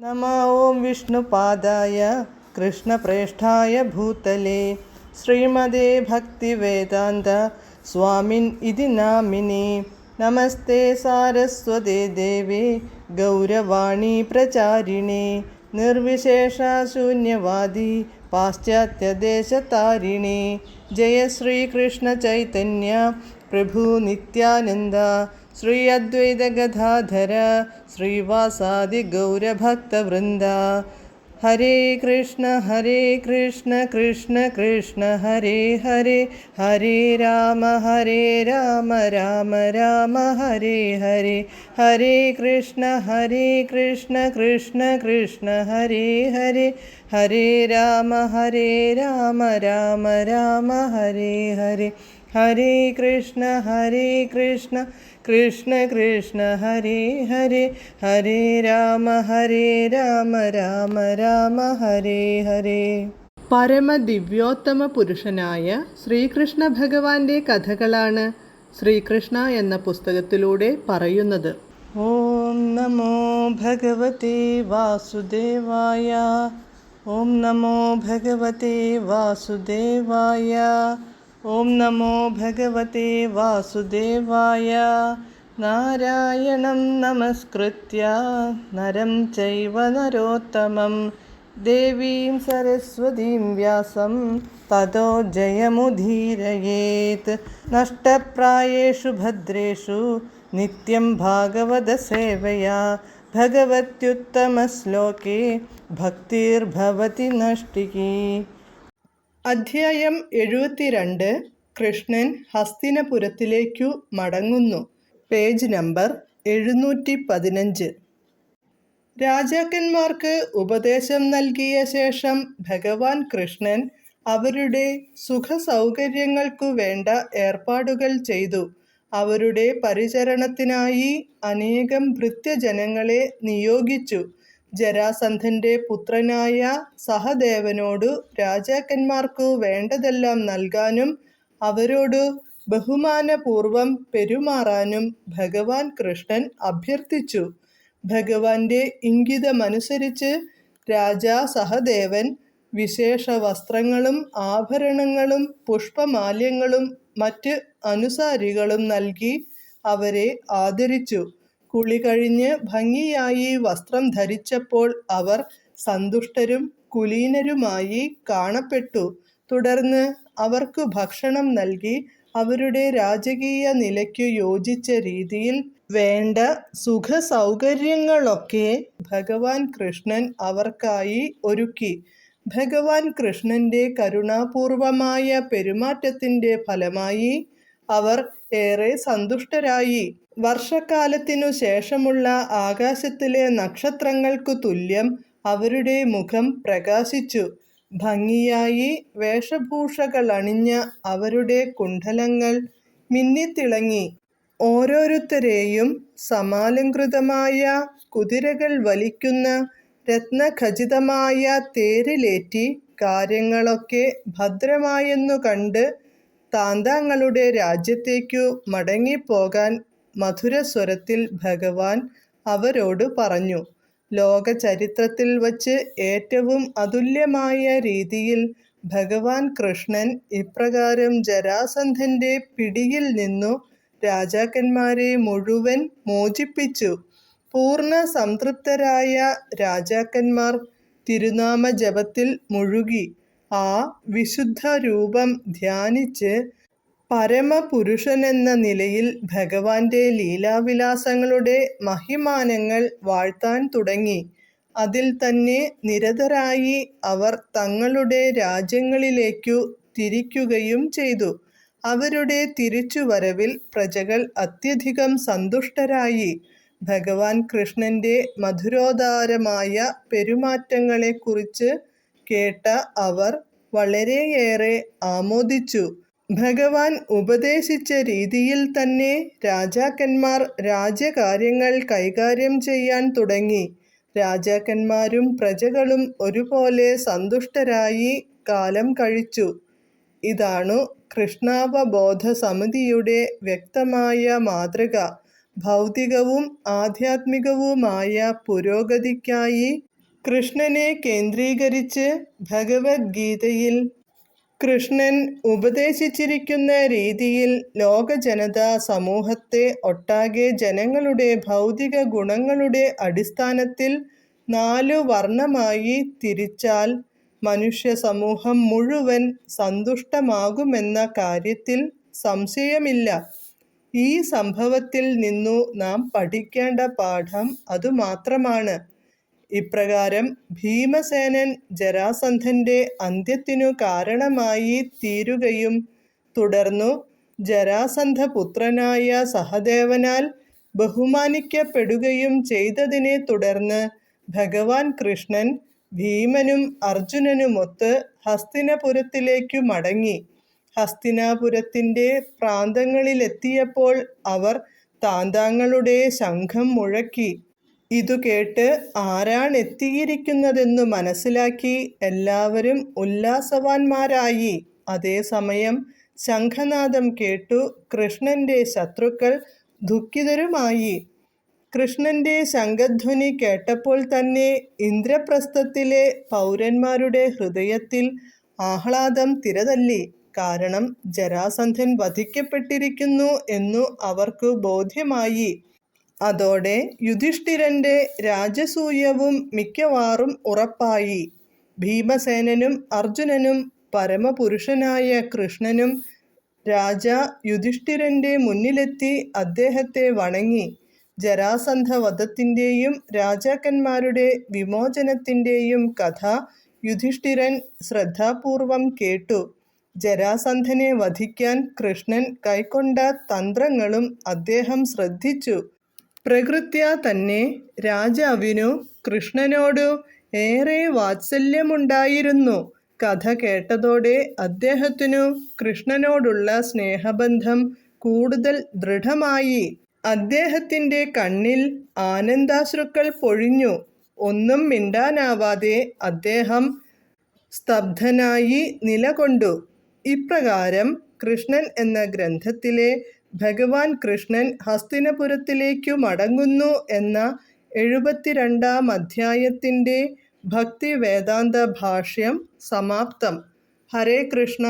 नमः ॐ विष्णुपादाय कृष्णप्रेष्ठाय भूतले श्रीमदे भक्तिवेदान्त स्वामिन् इति नामिने। नमस्ते सारस्वते देवे गौरवाणी प्रचारिणे निर्विशेषशून्यवादी पाश्चात्यदेशतारिणे। जय श्रीकृष्ण चैतन्य प्रभु नित्यानन्द श्री अद्वैत गदाधर श्रीवासादि गौरभक्तवृन्द। हरे कृष्ण कृष्ण कृष्ण हरे हरे, हरे राम राम राम हरे हरे। हरे कृष्ण कृष्ण कृष्ण हरे हरे, हरे राम राम राम हरे हरे। हरे कृष्ण कृष्ण कृष्ण हरे हरे, हरे राम राम हरे हरे. പരമദിവ്യോത്തമ പുരുഷനായ ശ്രീകൃഷ്ണ ഭഗവാന്റെ കഥകളാണ് ശ്രീകൃഷ്ണ എന്ന പുസ്തകത്തിലൂടെ പറയുന്നത്. ഓം നമോ ഭഗവതേ വാസുദേവായ, ഓം നമോ ഭഗവതേ വാസുദേവായ, ഓം നമോ ഭഗവതേ വാസുദേവായ. നാരായണം നമസ്കൃത്യ നരം ചൈവ നരോത്തമം ദേവീം സരസ്വതീം വ്യാസം തതോ ജയമുദീരയേത്. നഷ്ടപ്രായേഷു ഭദ്രേഷു നിത്യം ഭാഗവത സേവയാ ഭഗവത്യുത്തമശ്ലോകേ ഭക്തിർഭവതി നഷ്ടികീ. അധ്യായം 72. കൃഷ്ണൻ ഹസ്തിനപുരത്തിലേക്കു മടങ്ങുന്നു. Page number 715. രാജാക്കന്മാർക്ക് ഉപദേശം നൽകിയ ശേഷം ഭഗവാൻ കൃഷ്ണൻ അവരുടെ സുഖസൗകര്യങ്ങൾക്കു വേണ്ട ഏർപ്പാടുകൾ ചെയ്തു. അവരുടെ പരിചരണത്തിനായി അനേകം ഭൃത്യജനങ്ങളെ നിയോഗിച്ചു. ജരാസന്ധന്റെ പുത്രനായ സഹദേവനോടു രാജാക്കന്മാർക്കു വേണ്ടതെല്ലാം നൽകാനും അവരോടു ബഹുമാനപൂർവം പെരുമാറാനും ഭഗവാൻ കൃഷ്ണൻ അഭ്യർത്ഥിച്ചു. ഭഗവാന്റെ ഇംഗിതമനുസരിച്ച് രാജാ സഹദേവൻ വിശേഷ വസ്ത്രങ്ങളും ആഭരണങ്ങളും പുഷ്പമാല്യങ്ങളും മറ്റ് അനുസാരികളും നൽകി അവരെ ആദരിച്ചു. കുളി കഴിഞ്ഞ് ഭംഗിയായി വസ്ത്രം ധരിച്ചപ്പോൾ അവർ സന്തുഷ്ടരും കുലീനരുമായി കാണപ്പെട്ടു. തുടർന്ന് അവർക്കു ഭക്ഷണം നൽകി അവരുടെ രാജകീയ നിലയ്ക്കു യോജിച്ച രീതിയിൽ വേണ്ട സുഖസൗകര്യങ്ങളൊക്കെ ഭഗവാൻ കൃഷ്ണൻ അവർക്കായി ഒരുക്കി. ഭഗവാൻ കൃഷ്ണന്റെ കരുണാപൂർവമായ പെരുമാറ്റത്തിന്റെ ഫലമായി അവർ ഏറെ സന്തുഷ്ടരായി. വർഷക്കാലത്തിനു ശേഷമുള്ള ആകാശത്തിലെ നക്ഷത്രങ്ങൾക്കു തുല്യം അവരുടെ മുഖം പ്രകാശിച്ചു. ഭംഗിയായി വേഷഭൂഷകളണിഞ്ഞ അവരുടെ കുണ്ഡലങ്ങൾ മിന്നിത്തിളങ്ങി. ഓരോരുത്തരെയും സമാലംകൃതമായ കുതിരകൾ വലിക്കുന്ന രത്നഖചിതമായ തേരിലേറ്റി കാര്യങ്ങളൊക്കെ ഭദ്രമായെന്നു കണ്ട് താന്താങ്ങളുടെ രാജ്യത്തേക്കു മടങ്ങിപ്പോകാൻ മധുരസ്വരത്തിൽ ഭഗവാൻ അവരോട് പറഞ്ഞു. ലോക ചരിത്രത്തിൽ വച്ച് ഏറ്റവും അതുല്യമായ രീതിയിൽ ഭഗവാൻ കൃഷ്ണൻ ഇപ്രകാരം ജരാസന്ധന്റെ പിടിയിൽ നിന്നു രാജാക്കന്മാരെ മുഴുവൻ മോചിപ്പിച്ചു. പൂർണ്ണ സംതൃപ്തരായ രാജാക്കന്മാർ തിരുനാമജപത്തിൽ മുഴുകി ആ വിശുദ്ധ രൂപം ധ്യാനിച്ച് പരമപുരുഷനെന്ന നിലയിൽ ഭഗവാന്റെ ലീലാവിലാസങ്ങളുടെ മഹിമാനങ്ങൾ വാഴ്ത്താൻ തുടങ്ങി. അതിൽ തന്നെ നിരതരായി അവർ തങ്ങളുടെ രാജ്യങ്ങളിലേക്കു തിരിക്കുകയും ചെയ്തു. അവരുടെ തിരിച്ചുവരവിൽ പ്രജകൾ അത്യധികം സന്തുഷ്ടരായി. ഭഗവാൻ കൃഷ്ണന്റെ മധുരോദാരമായ പെരുമാറ്റങ്ങളെക്കുറിച്ച് കേട്ട അവർ വളരെയേറെ ആമോദിച്ചു. ഭഗവാൻ ഉപദേശിച്ച രീതിയിൽ തന്നെ രാജാക്കന്മാർ രാജ്യകാര്യങ്ങൾ കൈകാര്യം ചെയ്യാൻ തുടങ്ങി. രാജാക്കന്മാരും പ്രജകളും ഒരുപോലെ സന്തുഷ്ടരായി കാലം കഴിച്ചു. ഇതാണു കൃഷ്ണാവബോധ സമിതിയുടെ വ്യക്തമായ മാതൃക. ഭൗതികവും ആധ്യാത്മികവുമായ പുരോഗതിക്കായി കൃഷ്ണനെ കേന്ദ്രീകരിച്ച് ഭഗവത്ഗീതയിൽ കൃഷ്ണൻ ഉപദേശിച്ചിരിക്കുന്ന രീതിയിൽ ലോകജനതാ സമൂഹത്തെ ഒട്ടാകെ ജനങ്ങളുടെ ഭൗതിക ഗുണങ്ങളുടെ അടിസ്ഥാനത്തിൽ 4 വർണ്ണമായി തിരിച്ചാൽ മനുഷ്യ സമൂഹം മുഴുവൻ സന്തുഷ്ടമാകുമെന്ന കാര്യത്തിൽ സംശയമില്ല. ഈ സംഭവത്തിൽ നിന്നു നാം പഠിക്കേണ്ട പാഠം അതുമാത്രമാണ്. ഇപ്രകാരം ഭീമസേനൻ ജരാസന്ധന്റെ അന്ത്യത്തിനു കാരണമായി തീരുകയും തുടർന്നു ജരാസന്ധപുത്രനായ സഹദേവനാൽ ബഹുമാനിക്കപ്പെടുകയും ചെയ്തതിനെ തുടർന്ന് ഭഗവാൻ കൃഷ്ണൻ ഭീമനും അർജുനനുമൊത്ത് ഹസ്തിനപുരത്തിലേക്കു മടങ്ങി. ഹസ്തിനാപുരത്തിൻ്റെ പ്രാന്തങ്ങളിലെത്തിയപ്പോൾ അവർ താന്താങ്ങളുടെ ശംഖം മുഴക്കി. ഇതു കേട്ട് ആരാണെത്തിയിരിക്കുന്നതെന്നു മനസ്സിലാക്കി എല്ലാവരും ഉല്ലാസവാന്മാരായി. അതേസമയം ശംഖനാദം കേട്ടു കൃഷ്ണന്റെ ശത്രുക്കൾ ദുഃഖിതരുമായി. കൃഷ്ണന്റെ ശംഖധ്വനി കേട്ടപ്പോൾ തന്നെ ഇന്ദ്രപ്രസ്ഥത്തിലെ പൗരന്മാരുടെ ഹൃദയത്തിൽ ആഹ്ലാദം തിരതല്ലി. കാരണം ജരാസന്ധൻ വധിക്കപ്പെട്ടിരിക്കുന്നു എന്നു അവർക്കു ബോധ്യമായി. അതോടെ യുധിഷ്ഠിരന്റെ രാജസൂയവും മിക്കവാറും ഉറപ്പായി. ഭീമസേനനും അർജുനനും പരമപുരുഷനായ കൃഷ്ണനും രാജാ യുധിഷ്ഠിരന്റെ മുന്നിലെത്തി അദ്ദേഹത്തെ വണങ്ങി. ജരാസന്ധവധത്തിൻ്റെയും രാജാക്കന്മാരുടെ വിമോചനത്തിൻ്റെയും കഥ യുധിഷ്ഠിരൻ ശ്രദ്ധാപൂർവം കേട്ടു. ജരാസന്ധനെ വധിക്കാൻ കൃഷ്ണൻ കൈക്കൊണ്ട തന്ത്രങ്ങളും അദ്ദേഹം ശ്രദ്ധിച്ചു. പ്രകൃത്യാ തന്നെ രാജാവിനു കൃഷ്ണനോടു ഏറെ വാത്സല്യമുണ്ടായിരുന്നു. കഥ കേട്ടതോടെ അദ്ദേഹത്തിനു കൃഷ്ണനോടുള്ള സ്നേഹബന്ധം കൂടുതൽ ദൃഢമായി. അദ്ദേഹത്തിൻ്റെ കണ്ണിൽ ആനന്ദാശ്രുക്കൾ പൊഴിഞ്ഞു. ഒന്നും മിണ്ടാനാവാതെ അദ്ദേഹം സ്തബ്ധനായി നിലകൊണ്ടു. ഇപ്രകാരം കൃഷ്ണൻ എന്ന ഗ്രന്ഥത്തിലെ ഭഗവാൻ കൃഷ്ണൻ ഹസ്തിനപുരത്തിലേക്കു മടങ്ങുന്നു എന്ന 72-ാം അധ്യായത്തിൻ്റെ ഭക്തിവേദാന്ത ഭാഷ്യം സമാപ്തം. ഹരേ കൃഷ്ണ.